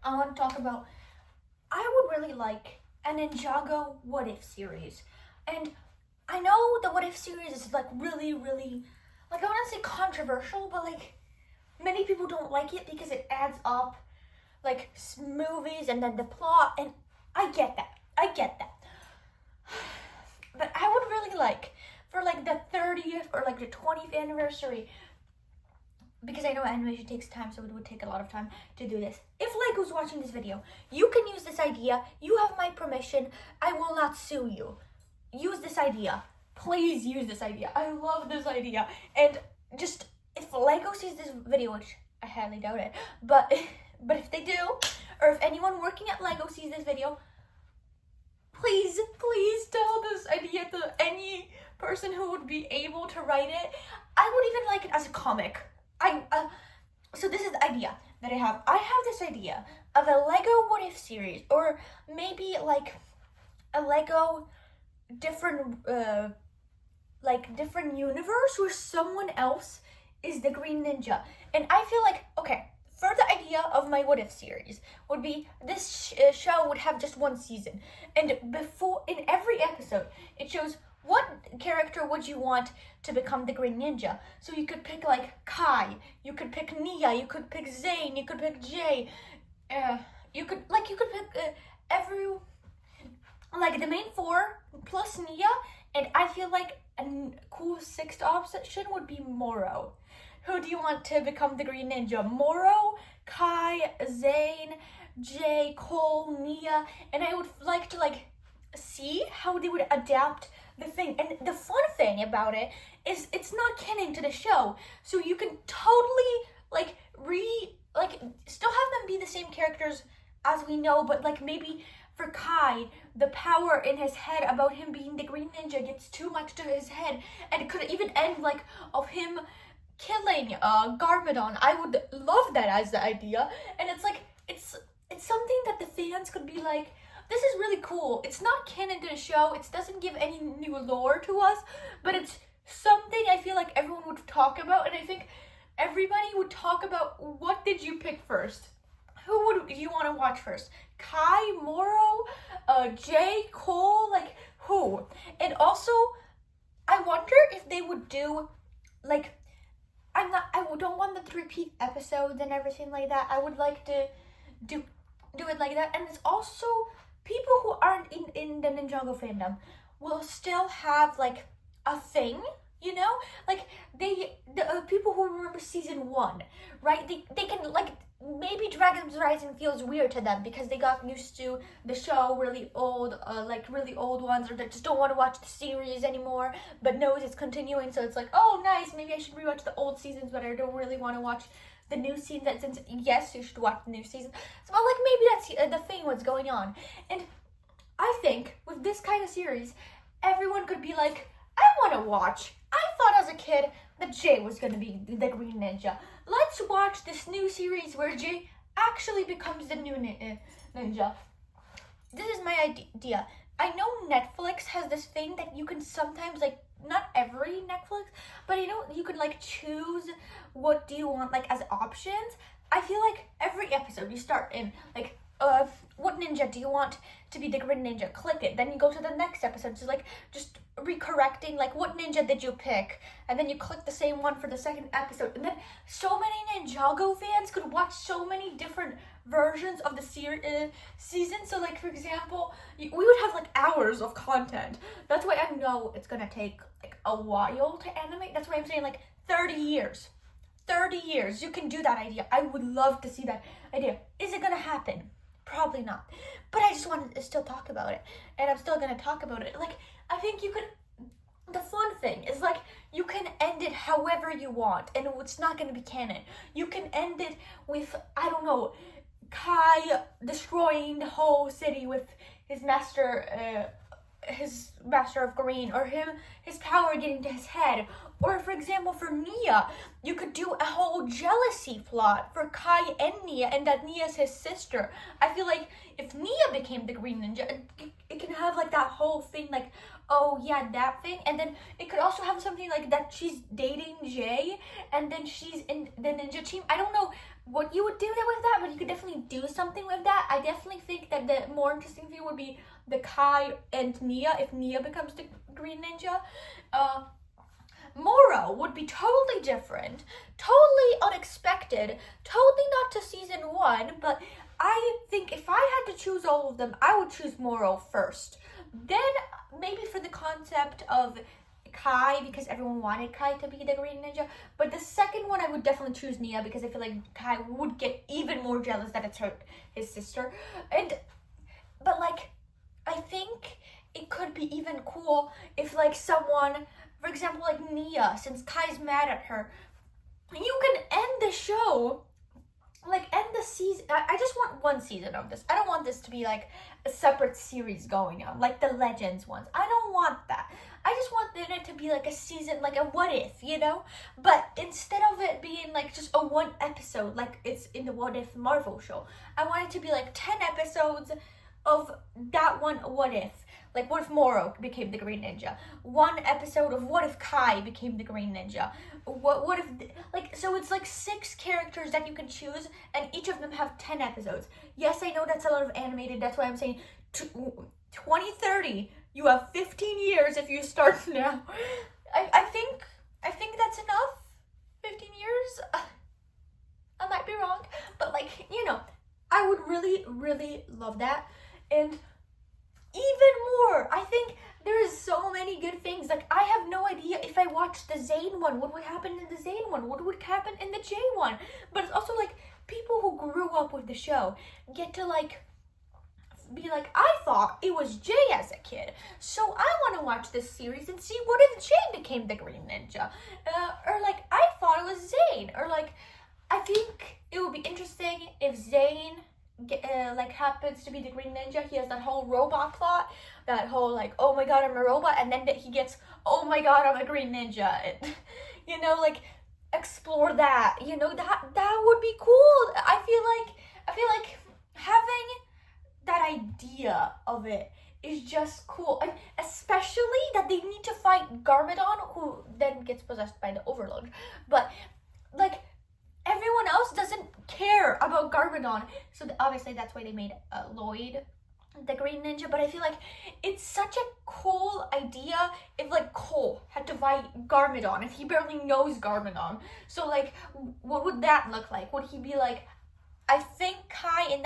I want to talk about, I would really like a Ninjago What If series. And I know the What If series is like really, like I want to say controversial, but like many people don't like it because it adds up like movies and then the plot, and I get that. But I would really like for like the 30th or like the 20th anniversary, because I know animation takes time, so it would take a lot of time to do this. If Lego's watching this video, you can use this idea. You have my permission. I will not sue you. Use this idea. Please use this idea. I love this idea. And just, if Lego sees this video, which I highly doubt it, but if they do, or if anyone working at Lego sees this video, please tell this idea to any person who would be able to write it. I would even like it as a comic. So this is the idea that I have. I have this idea of a Lego What If series, or maybe like a Lego different universe where someone else is the Green Ninja. And I feel like, okay, for the idea of my What If series would be this show would have just one season, and in every episode it shows what character would you want to become the Green Ninja. So you could pick like Kai, you could pick Nia, you could pick Zane, you could pick Jay, you could pick the main four plus Nia. And I feel like a cool sixth option would be Moro. Who do you want to become the Green Ninja? Moro, Kai, Zane, Jay, Cole, Nia, and I would like to see how they would adapt the thing. And the fun thing about it is it's not canon to the show, so you can totally still have them be the same characters as we know, but like maybe for Kai, the power in his head about him being the Green Ninja gets too much to his head, and it could even end like of him killing Garmadon. I would love that as the idea, and it's like it's something that the fans could be like, this is really cool. It's not canon to the show. It doesn't give any new lore to us, but it's something I feel like everyone would talk about, and I think everybody would talk about, what did you pick first? Who would you want to watch first? Kai, Moro, Jay, Cole, like who? And also, I wonder if they would do like, I don't want them to repeat episodes and everything like that. I would like to do it like that. And it's also people who aren't in the Ninjago fandom will still have like a thing, you know? Like the people who remember season 1, right? They can like, maybe Dragon's Rising feels weird to them because they got used to the show, really old ones, or they just don't want to watch the series anymore, but knows it's continuing, so it's like, oh nice, maybe I should rewatch the old seasons, but I don't really want to watch the new season, since yes, you should watch the new season. So like maybe that's the thing, what's going on. And I think with this kind of series, everyone could be like, I want to watch. I thought as a kid that Jay was going to be the Green Ninja. Let's watch this new series where Jay actually becomes the new ninja. This is my idea. I know Netflix has this thing that you can sometimes, like, not every Netflix, but you know, you could like choose what do you want like as options. I feel like every episode you start in like, what ninja do you want to be the Green Ninja? Click it. Then you go to the next episode. So like just recorrecting, like, what ninja did you pick? And then you click the same one for the second episode. And then so many Ninjago fans could watch so many different versions of the season. So like, for example, we would have like hours of content. That's why I know it's gonna take like a while to animate. That's why I'm saying like 30 years. 30 years. You can do that idea. I would love to see that idea. Is it gonna happen? Probably not. But I just wanted to still talk about it. And I'm still gonna talk about it. Like, I think you could, the fun thing is like, you can end it however you want, and it's not gonna be canon. You can end it with, I don't know, Kai destroying the whole city with his master of green, or his power getting to his head. Or for example, for Nia, you could do a whole jealousy plot for Kai and Nia, and that Nia's his sister. I feel like if Nia became the Green Ninja, it can have like that whole thing, like, oh yeah, that thing. And then it could also have something like that she's dating Jay, and then she's in the ninja team. I don't know. what you would do with that, but you could definitely do something with that. I definitely think that the more interesting thing would be the Kai and Nia, if Nia becomes the Green Ninja. Moro would be totally different, totally unexpected, totally not to season 1, but I think if I had to choose all of them, I would choose Moro first. Then maybe for the concept of Kai, because everyone wanted Kai to be the Green Ninja. But the second one, I would definitely choose Nia, because I feel like Kai would get even more jealous that it's his sister. But like, I think it could be even cool if like someone, for example, like Nia, since Kai's mad at her, you can end the show, like end the season. I just want one season of this. I don't want this to be like a separate series going on, like the Legends ones. I don't want that. I just want it to be like a season, like a what if, you know? But instead of it being like just a one episode, like it's in the What If Marvel show, I want it to be like 10 episodes of that one what if. Like, what if Moro became the Green Ninja? One episode of what if Kai became the Green Ninja? What if, like, so it's like 6 characters that you can choose, and each of them have 10 episodes. Yes, I know that's a lot of animated. That's why I'm saying 2030. You have 15 years if you start now. I think that's enough. 15 years. I might be wrong, but like, you know, I would really, really love that. And even more, I think there is so many good things. Like, I have no idea if I watched the Zayn one, what would happen in the Zayn one? What would happen in the Jay one? But it's also like people who grew up with the show get to like be like, I thought it was Jay as a kid, so I want to watch this series and see what if Jay became the Green Ninja, or like I thought it was Zayn, or like I think it would be interesting if Zayn like happens to be the Green Ninja. He has that whole robot plot, that whole like, oh my god, I'm a robot, and then he gets, oh my god, I'm a Green Ninja. You know, like explore that. You know, that would be cool. I feel like having that idea of it is just cool, and especially that they need to fight Garmadon, who then gets possessed by the Overlord. But like, everyone else doesn't care about Garmadon, so obviously that's why they made Lloyd the Green Ninja. But I feel like it's such a cool idea if like Cole had to fight Garmadon, if he barely knows Garmadon. So like, what would that look like? Would he be like, I think Kai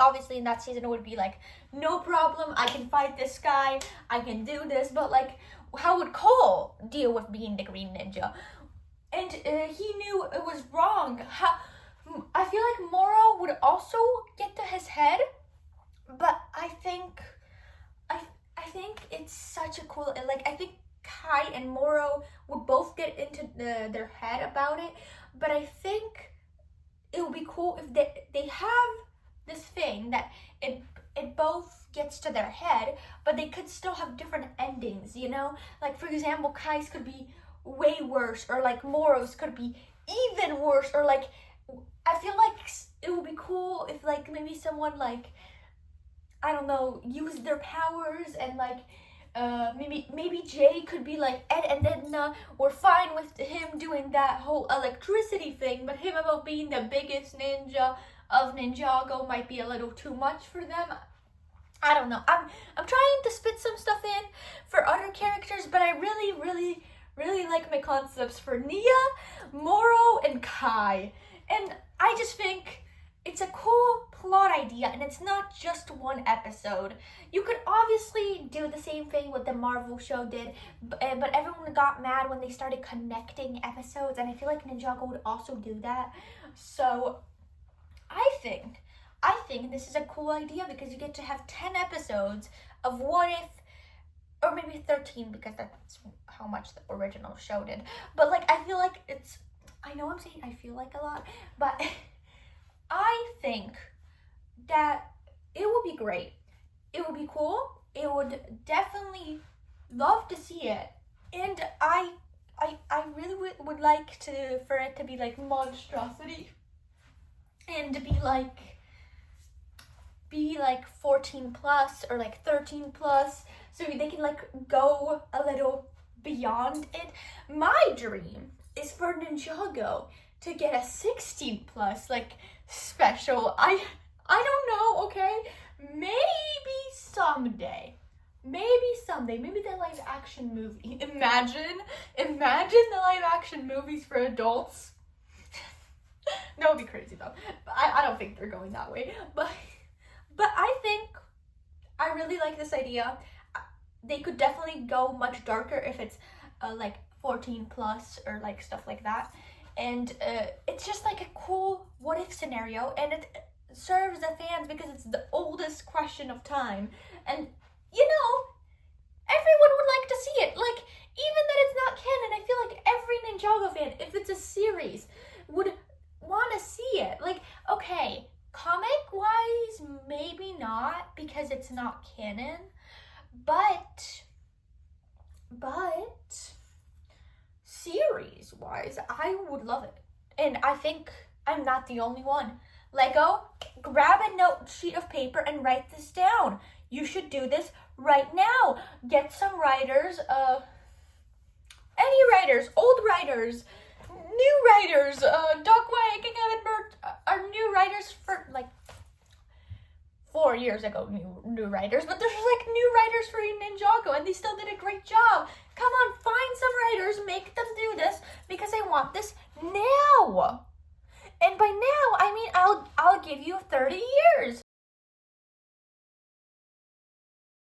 obviously in that season would be like, no problem, I can fight this guy, I can do this. But like, how would Cole deal with being the Green Ninja? And he knew it was wrong. I feel like Moro would also get to his head, but I think it's such a cool, like, I think Kai and Moro would both get into their head about it, but I think it would be cool if they have this thing that it both gets to their head, but they could still have different endings, you know? Like, for example, Kai's could be way worse, or like Moro's could be even worse, or like, I feel like it would be cool if like maybe someone like, I don't know, use their powers, and like maybe Jay could be like Ed, and then we're fine with him doing that whole electricity thing, but him about being the biggest ninja of Ninjago might be a little too much for them. I don't know. I'm trying to spit some stuff in for other characters, but I really like my concepts for Nia, Moro, and Kai. And I just think it's a cool plot idea, and it's not just one episode. You could obviously do the same thing what the Marvel show did, but everyone got mad when they started connecting episodes, and I feel like Ninjago would also do that. So I think this is a cool idea, because you get to have 10 episodes of what if, or maybe 13, because that's how much the original show did. But like, I feel like I know I'm saying I feel like a lot, but I think that it would be great. It would be cool. It would definitely love to see it. And I really would like for it to be like monstrosity, and to be like 14 plus, or like 13 plus, so they can like go a little beyond it. My dream is for Ninjago to get a 16 plus like special. I don't know, okay? Maybe someday. Maybe the live action movie. Imagine the live action movies for adults. That would be crazy though. But I don't think they're going that way. But I think I really like this idea. They could definitely go much darker if it's like 14 plus or like stuff like that. And it's just like a cool what if scenario, and it serves the fans because it's the oldest question of time. And you know, everyone would like to see it. Like, even that it's not canon, I feel like every Ninjago fan, if it's a series, would want to see it. Like, okay, comic-wise, maybe not, because it's not canon, but series-wise, I would love it. And I think I'm not the only one. Lego, grab a note sheet of paper and write this down. You should do this right now. Get some writers, any writers, old writers, new writers, Doc White, Kevin Burt are new writers for like 4 years ago, new writers, but there's like new writers for Ninjago, and they still did a great job. Come on, find some writers, make them do this, because I want this now. And by now, I mean I'll give you 30 years.